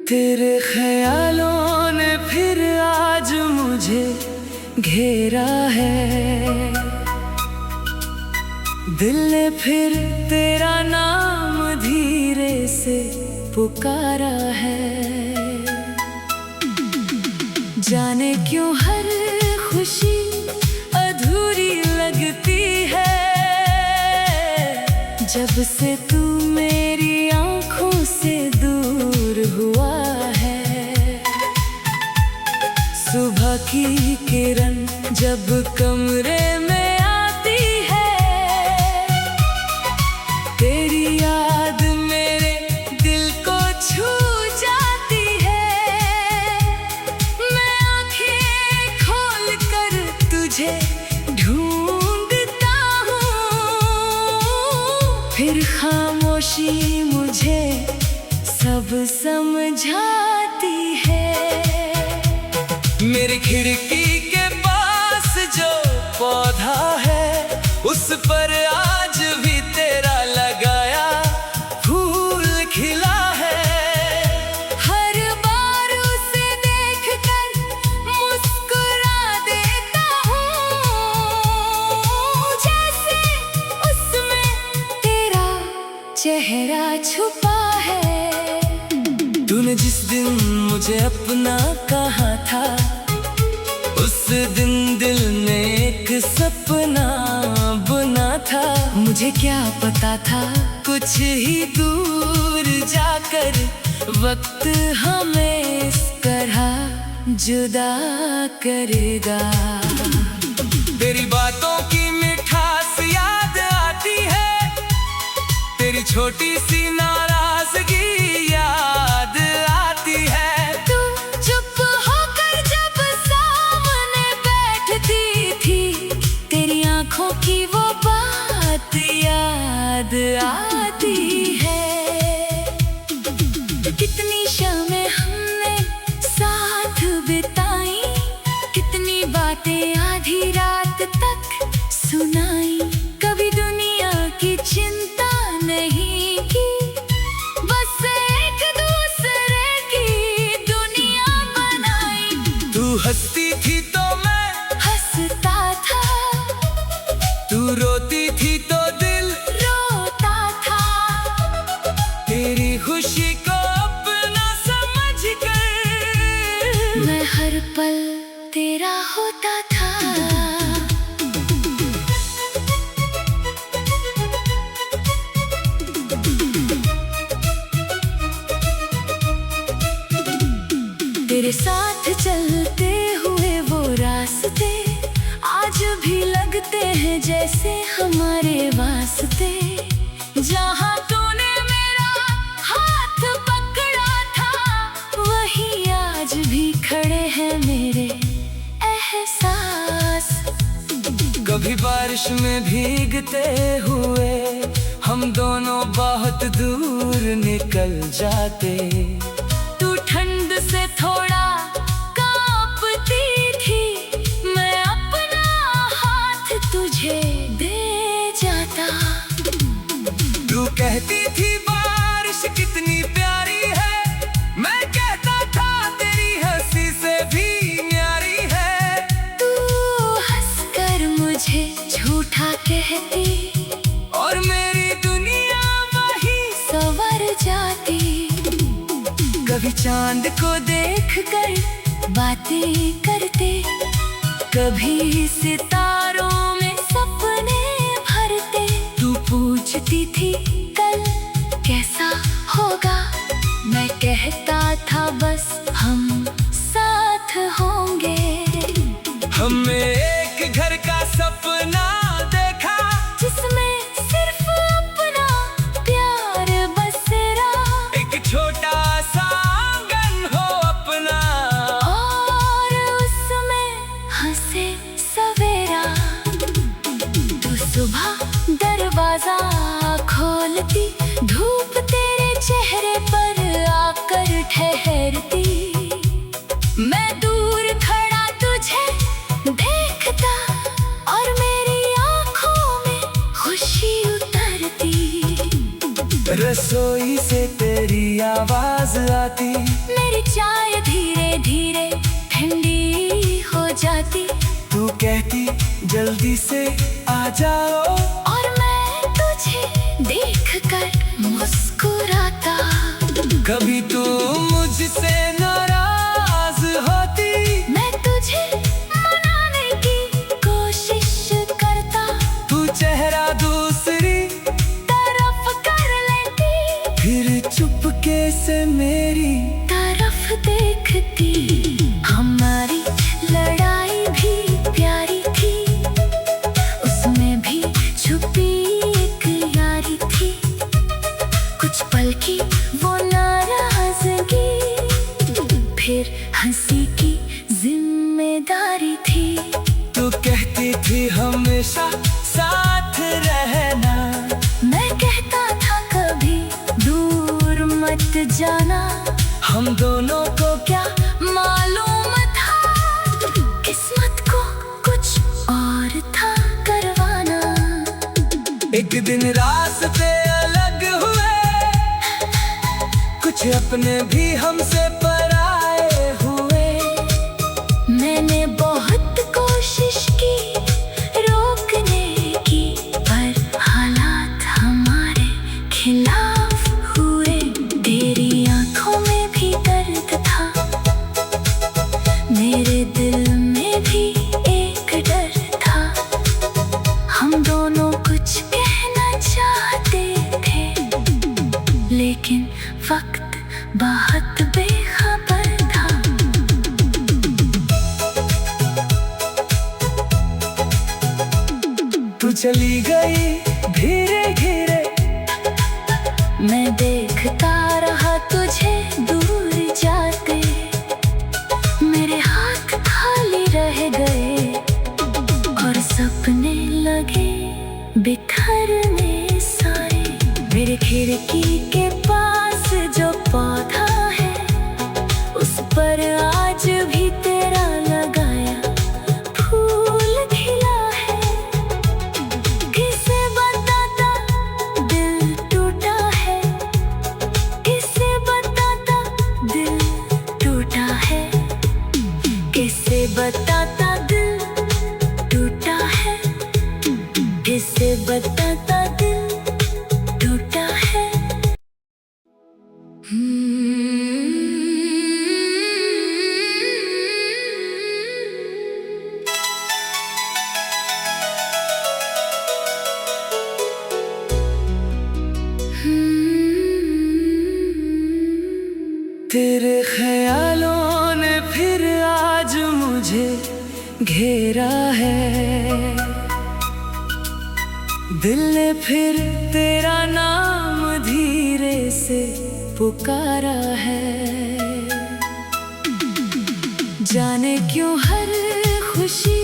तेरे ख्यालों ने फिर आज मुझे घेरा है, दिल ने फिर तेरा नाम धीरे से पुकारा है। जाने क्यों हर खुशी अधूरी लगती है, जब से तू मेरी आंखों से दूर हुआ है। सुबह की किरण जब कमरे में आती है, तेरी याद मेरे दिल को छू जाती है। मैं आंखें खोल कर तुझे ढूंढता हूँ, फिर खामोशी मुझे सब समझाती है। मेरी खिड़की के पास जो पौधा है, उस पर आज भी तेरा लगाया फूल खिला है। हर बार उसे देखकर मुस्कुरा देता हूँ, जैसे उसमें तेरा चेहरा छुपा है। तूने जिस दिन मुझे अपना कहा था, उस दिन दिल ने एक सपना बुना था। मुझे क्या पता था कुछ ही दूर जाकर वक्त हमें इस तरह जुदा करेगा। तेरी बातों की मिठास याद आती है, तेरी छोटी सी नाराजगी याद आती है। तू चुप होकर जब सामने बैठती थी, तेरी आंखों की वो बात याद आती है। कितनी शामें हमने साथ बिताई, कितनी बातें आधी रात तक सुनाई। कभी दुनिया की चिंता नहीं की, बस एक दूसरे की दुनिया बनाई। तू हंसती थी तो मैं हंसता था, तू रोती थी तो दिल रोता था। तेरी खुशी को अपना समझ कर मैं हर पल तेरा होता था। तेरे साथ चलते हुए वो रास्ते आज भी लगते हैं जैसे हमारे वास्ते। जहाँ तूने मेरा हाथ पकड़ा था, वहीं आज भी खड़े हैं मेरे एहसास। कभी बारिश में भीगते हुए हम दोनों बहुत दूर निकल जाते। तू ठंड से थोड़ा कांपती थी, मैं अपना हाथ तुझे दे जाता। तू कहती थी बारिश कितनी प्यारी है, मैं कहता था तेरी हंसी से भी न्यारी है। तू हंसकर मुझे झूठा कहती, और मेरी दुनिया वही संवर जाती। कभी चांद को देखकर बातें करते, कभी सितारों में सपने भरते। तू पूछती थी कल कैसा होगा, मैं कहता था बस हम साथ होंगे। हमने एक घर का सपना देखा, जिसमें सिर्फ अपना प्यार बसेरा। एक छोटा सा आंगन हो अपना, और उसमें हंसे सवेरा। तू सुबह दरवाजा खोलती, धूप तेरे चेहरे पर रसोई से तेरी आवाज आती, मेरी चाय धीरे धीरे ठंडी हो जाती। तू कहती जल्दी से आ जाओ, और मैं तुझे देखकर मुस्कुराता। कभी तू मुझसे नाराज होती, मैं तुझे मनाने की कोशिश करता। तू चेहरा दूसरी तरफ कर लेती, फिर चुपके से मेरी तरफ देखती। हमारी लड़ाई भी प्यारी थी, उसमें भी छुपी एक यारी थी। कुछ पल की वो नाराजगी, फिर हंसी की जिम्मेदारी थी। तू कहती थी हमेशा साथ रहना, मैं कहता था कभी दूर मत जाना। हम दोनों को क्या मालूम था, किस्मत को कुछ और था करवाना। एक दिन रास्ते अलग हुए, कुछ अपने भी हमसे पराए हुए। मैंने बहुत कोशिश की रोकने की, पर हालात हमारे खिलाफ हुए। तेरी आंखों में भी दर्द था, मेरे दिल में भी एक डर था। हम दोनों कुछ कहना चाहते थे, लेकिन वक्त बहुत बेखबर था। तू चली गई धीरे धीरे, मैं देखता रहा तुझे दूर जाते। मेरे हाथ खाली रह गए और सपने लगे बिखरने सारे। मेरे खिड़की के पास जो पौधा है, उस पर आज भी तेरा लगाया फूल खिला है। किसे बताता दिल टूटा है, किसे बताता दिल टूटा है। किसे बताता दिल टूटा है, किसे बताता दिल टूटा है। तेरे ख्यालों ने फिर आज मुझे घेरा है। दिल ने फिर तेरा नाम धीरे से पुकारा है। जाने क्यों हर खुशी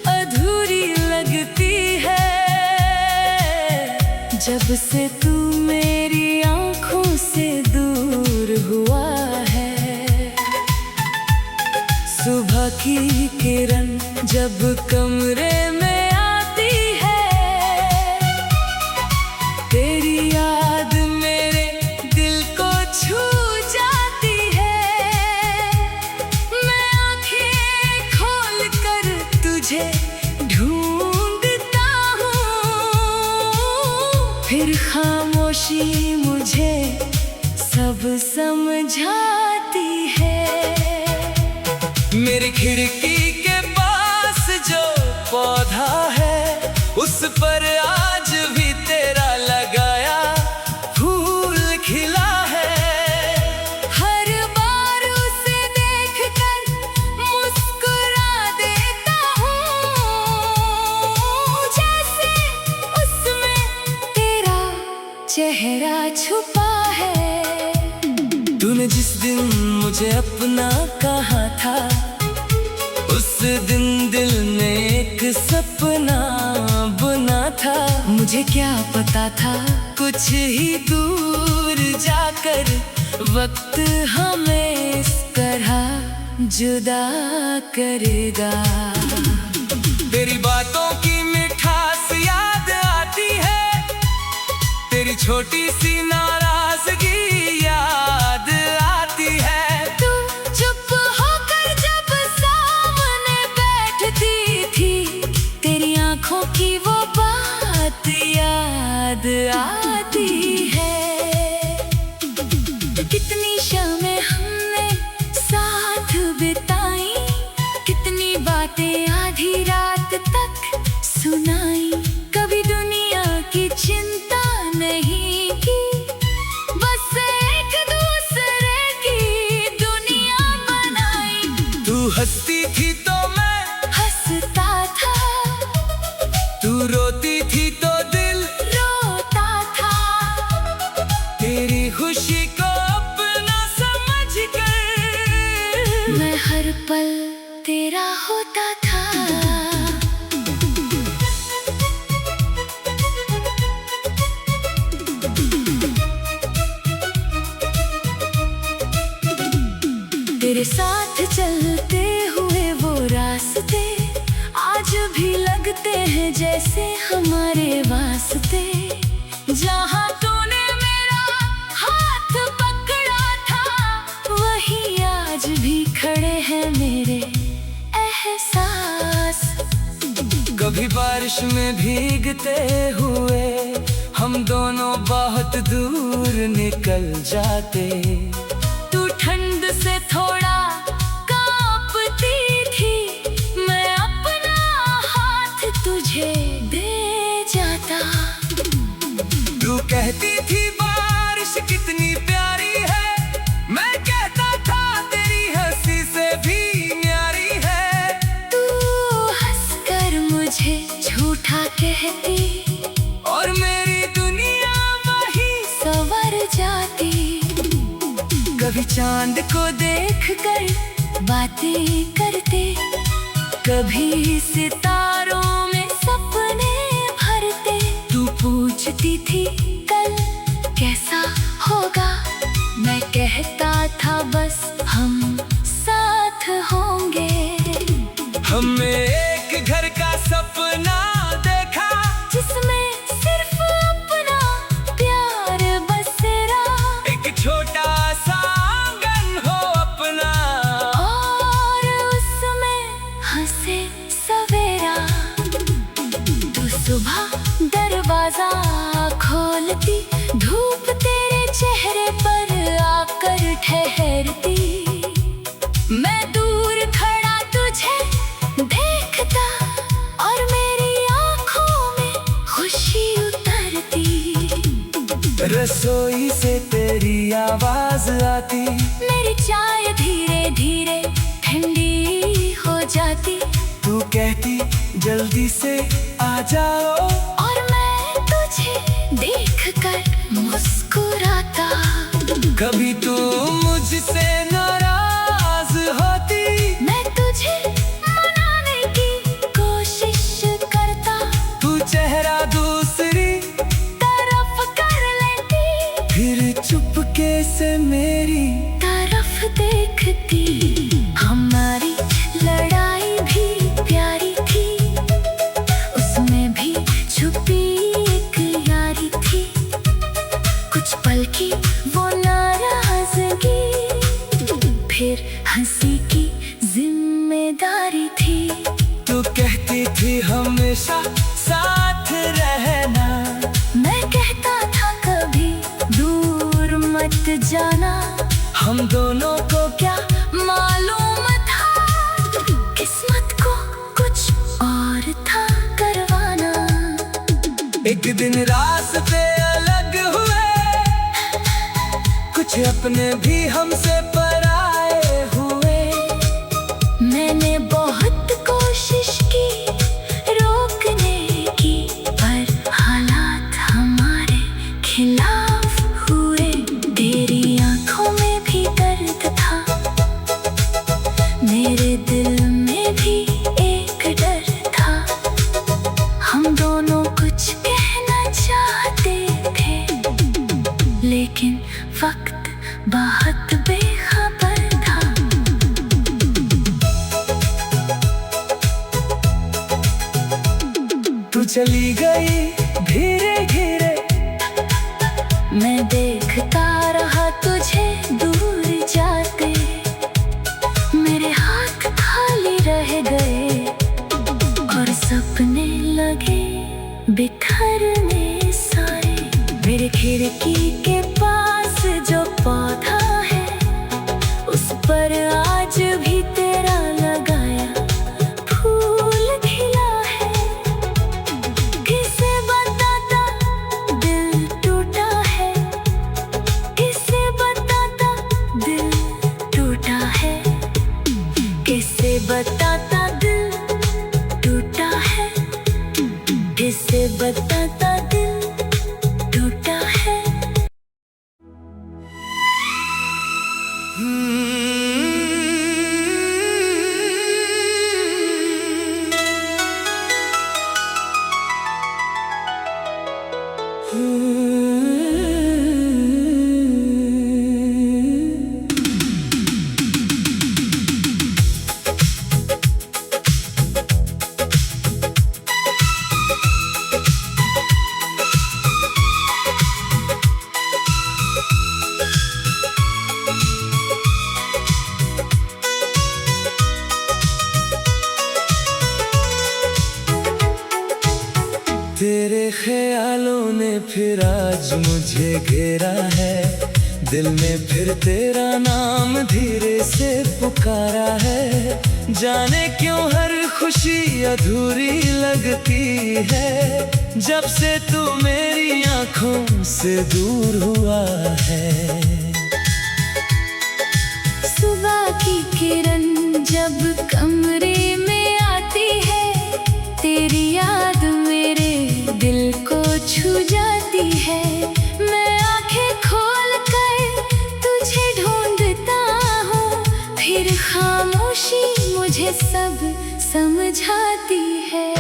अधूरी लगती है, जब से तू मेरी आंखों से दूर हुआ है। सुबह की किरण जब कमरे में आती है, तेरी याद मेरे दिल को छू जाती है। मैं आंखें खोल कर तुझे ढूंढता हूँ, फिर खामोशी मुझे सब समझाती है। मेरी खिड़की के पास जो पौधा है, उस पर आज भी तेरा लगाया फूल खिला है। हर बार उसे देखकर मुस्कुरा देता हूँ, जैसे उसमें तेरा चेहरा छुपा है। तूने जिस दिन मुझे अपना कहा था, उस दिन दिल ने एक सपना बुना था। मुझे क्या पता था कुछ ही दूर जाकर वक्त हमें इस तरह जुदा करेगा। तेरी बातों की मिठास याद आती है, तेरी तेरी छोटी सी नाराजगी याद आती है। तू चुप होकर जब सामने बैठती थी, तेरी आंखों की वो बात याद आती है। कितनी शामें हमने साथ बिताई, कितनी बातें आधी रात तक सुनाई। कभी दुनिया की चिंता नहीं की, बस एक दूसरे की दुनिया बनाई। तू हंसती थी तो मैं हंसता था, तू रोती थी तो दिल रोता था। तेरी खुशी को अपना समझ कर मैं हर पल तेरा होता था। तेरे साथ चलते हुए वो रास्ते आज भी लगते हैं जैसे हमारे वास्ते। जहाँ तूने मेरा हाथ पकड़ा था, वही आज भी खड़े हैं मेरे एहसास। कभी बारिश में भीगते हुए हम दोनों बहुत दूर निकल जाते। तू ठंड से थोड़ा कांपती थी, मैं अपना हाथ तुझे दे जाता। तू कहती थी बारिश कितनी प्यारी है, मैं कहता था तेरी हंसी से भी न्यारी है। तू हंसकर मुझे झूठा कहती, और मेरी दुनिया वही संवर जाती। कभी चांद को देखकर बातें करते, कभी सितारों में सपने भरते। तू पूछती थी कल कैसा होगा, मैं कहता था बस हम साथ होंगे। हमने एक घर का सपना देखा, जिसमें सिर्फ अपना प्यार बसेरा। एक छोटा सा आंगन हो अपना, और उसमें हंसे सवेरा। तू सुबह दरवाजा खोलती, धूप तेरे चेहरे पर आकर ठहरती। मैं दूर खड़ा तुझे देखता, और मेरी आंखों में खुशी उतरती। रसोई से तेरी आवाज आती, मेरी चाय धीरे धीरे ठंडी हो जाती। तू कहती जल्दी से आ जाओ, और मैं तुझे देखकर मुस्कुराता। कभी तू मुझसे नाराज होती, मैं तुझे मनाने की कोशिश करता। तू चेहरा दूसरी तरफ कर लेती, फिर चुपके से मेरी तरफ देखती। हमारी लड़ाई भी प्यारी थी, उसमें भी छुपी एक यारी थी। कुछ पल की वो नाराजगी, फिर हंसी की जिम्मेदारी थी। तू कहती थी हमेशा साथ रहना, मैं कहता था कभी दूर मत जाना। हम दोनों को क्या मालूम था, किस्मत को कुछ और था करवाना। एक दिन रास्ते अलग हुए, कुछ अपने भी हमसे पराए हुए। मैंने बहुत कोशिश की रोकने की, पर हालात हमारे खिलाफ हुए। तेरी आंखों में भी दर्द था, मेरे दिल में भी एक डर था। हम दोनों कुछ कहना चाहते थे, लेकिन वक्त बहुत बेखबर था। तू चली गई धीरे धीरे, मैं देखता रहा तुझे दूर जाते, मेरे हाथ खाली रह गए और सपने लगे बिखरने सारे। मेरे खिड़की के पास जो पौधा है, उस पर आज भी तेरा लगाया फूल खिला है। किसे बताता दिल टूटा है, किसे बताता दिल टूटा है, किसे बताता दिल टूटा है, किसे बताता दिल टूटा है। तेरे ख्यालों ने फिर आज मुझे घेरा है, दिल में फिर तेरा नाम धीरे से पुकारा है। जाने क्यों हर खुशी अधूरी लगती है, जब से तू मेरी आंखों से दूर हुआ है। सुबह की किरण जब कमरे में आती है, तेरी याद मेरे दिल को छू जाती है। मैं आंखें खोल कर तुझे ढूंढता हूँ, फिर खामोशी मुझे सब समझाती है।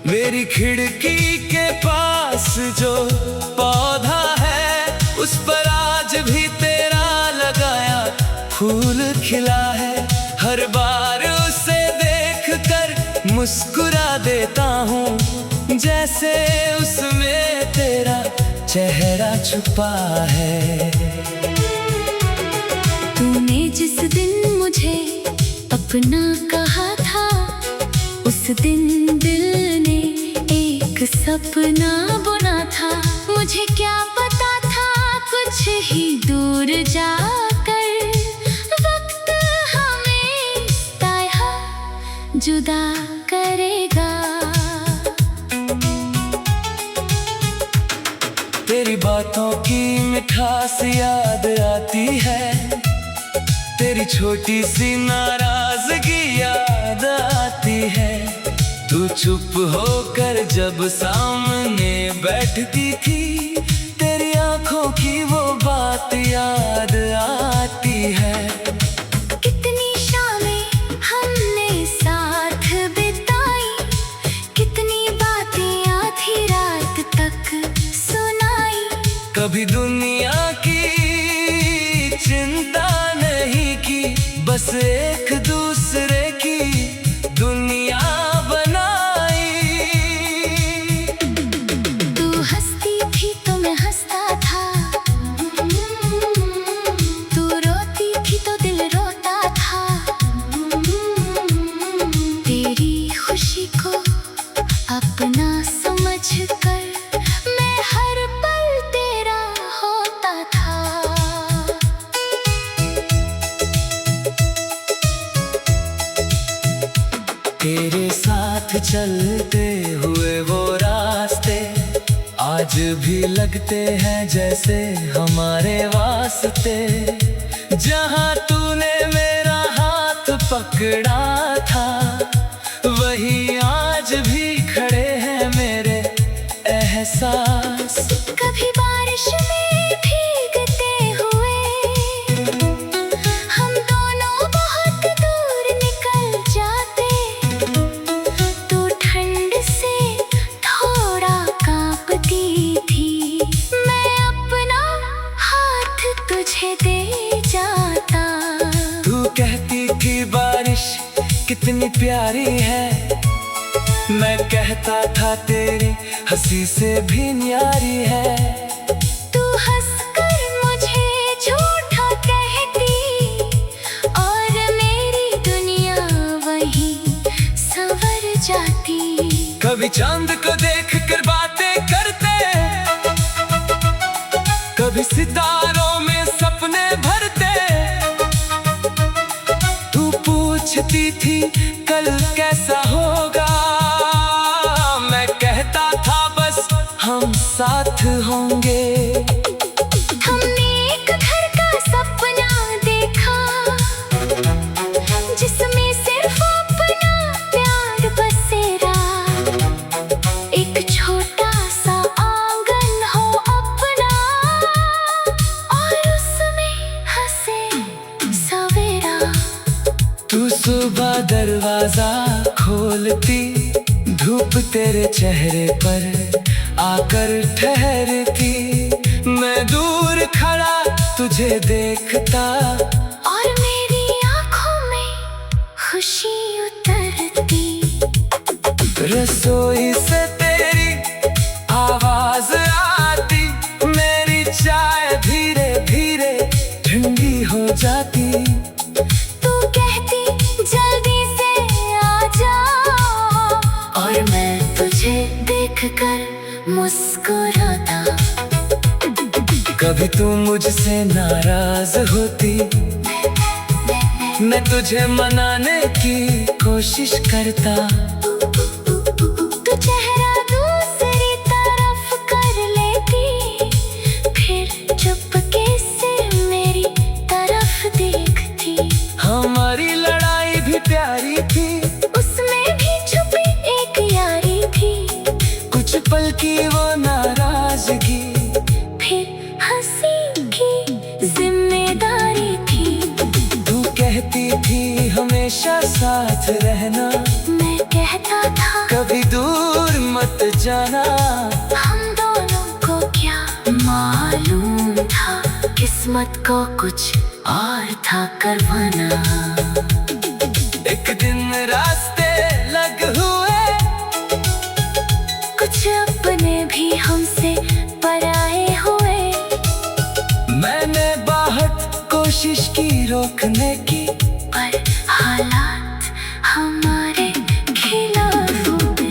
मेरी खिड़की के पास जो पौधा है, उस पर आज भी तेरा लगाया फूल खिला है। हर बार उसे देखकर मुस्कुरा देता हूँ, जैसे उसमें तेरा चेहरा छुपा है। तूने जिस दिन मुझे अपना कहा था, उस दिन दिल ने एक सपना बुना था। मुझे क्या पता था कुछ ही दूर जाकर वक्त हमें ताया जुदा करेगा। तेरी बातों की मिठास याद आती है, तेरी छोटी सी नाराजगी याद आती है। तू चुप होकर जब सामने बैठती थी, तेरी आंखों की वो बात याद आती है। कितनी शामें हमने साथ बिताई, कितनी बातें आधी रात तक सुनाई। कभी दुनिया की चिंता नहीं की, बस एक दूसरे की दुनिया बनाई। तू हंसती थी तो मैं हंसता था, तू रोती थी तो दिल रोता था। तेरी खुशी को अपना समझकर मैं हर पल तेरा होता था। तेरे साथ चलते हुए वो रास्ते आज भी लगते हैं जैसे हमारे वास्ते। जहाँ तूने मेरा हाथ पकड़ा था, वही आज भी खड़े हैं मेरे एहसास। कभी बारिश में भीगते हुए हम दोनों बहुत दूर निकल जाते। तू ठंड से थोड़ा कांपती थी, मैं अपना हाथ तुझे दे जाता। तू कहती थी बारिश कितनी प्यारी है, मैं कहता था तेरी हंसी से भी न्यारी है। तू हंसकर मुझे झूठा कहती और मेरी दुनिया वही संवर जाती। कभी चांद को देख कर बातें करते, कभी सितारों में सपने भरते। तू पूछती थी कल कैसा होगा, मैं कहता था बस हम साथ होंगे। हमने एक घर का सपना देखा जिसमें सिर्फ अपना प्यार बसेरा। एक छोटा सा आंगन हो अपना और उसमें हंसे सवेरा। तू सुबह दरवाजा खोलती, धूप तेरे चेहरे पर आकर ठहरती। मैं दूर खड़ा तुझे देखता और मेरी आंखों में खुशी उतरती। रसोई से तेरी आवाज आती, मेरी चाय धीरे धीरे ठंडी हो जाती। तू कहती जल्दी से आ जा और मैं तुझे देखकर मुस्कुराता। कभी तू मुझसे नाराज होती, मैं तुझे मनाने की कोशिश करता। तू चेहरा दूसरी तरफ कर लेती, फिर चुपके से मेरी तरफ देखती। हमारी लड़ाई भी प्यारी थी, उसमें भी छुपी एक यारी थी। कुछ पल की वो नाराजगी फिर हंसी की जिम्मेदारी थी। तू कहती थी हमेशा साथ रहना, मैं कहता था कभी दूर मत जाना। हम दोनों को क्या मालूम था, किस्मत को कुछ और था करवाना। एक दिन रास्ते लग हुए, कुछ अपने भी हमसे पराए हुए। मैंने बहुत कोशिश की रोकने की, पर हालात हमारे खिलाफ हुए।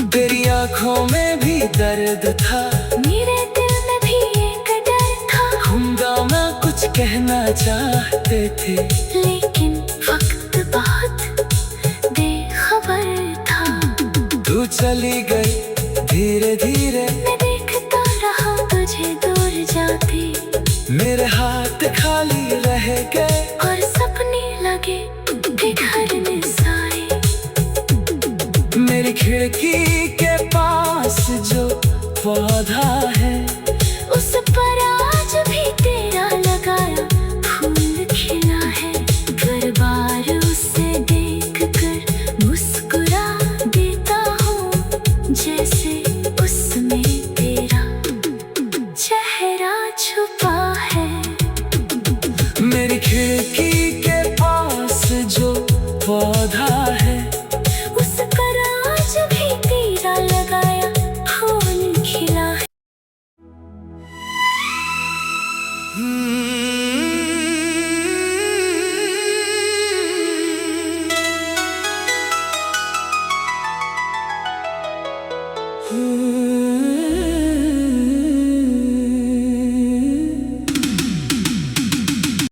तेरी आंखों में भी दर्द था, मेरे दिल में भी एक डर था। हम दोनों कुछ कहना चाहते थे, लेकिन वक्त बहुत बेखबर था। तू चली गई धीरे धीरे, मैं देखता रहा तुझे दूर जाते। मेरे हाथ खाली रह गए और सपने लगे बिखरने सारे। मेरी खिड़की के पास जो पौधा है, उस पर आज भी तेरा लगाया फूल खिला है। हर बार उसे देख कर मुस्कुरा देता हूँ, जैसे उसमें तेरा चेहरा छुपा है। मेरी खिड़की के पास जो पौधा है, उस पर आज भी तेरा लगाया फूल खिला है।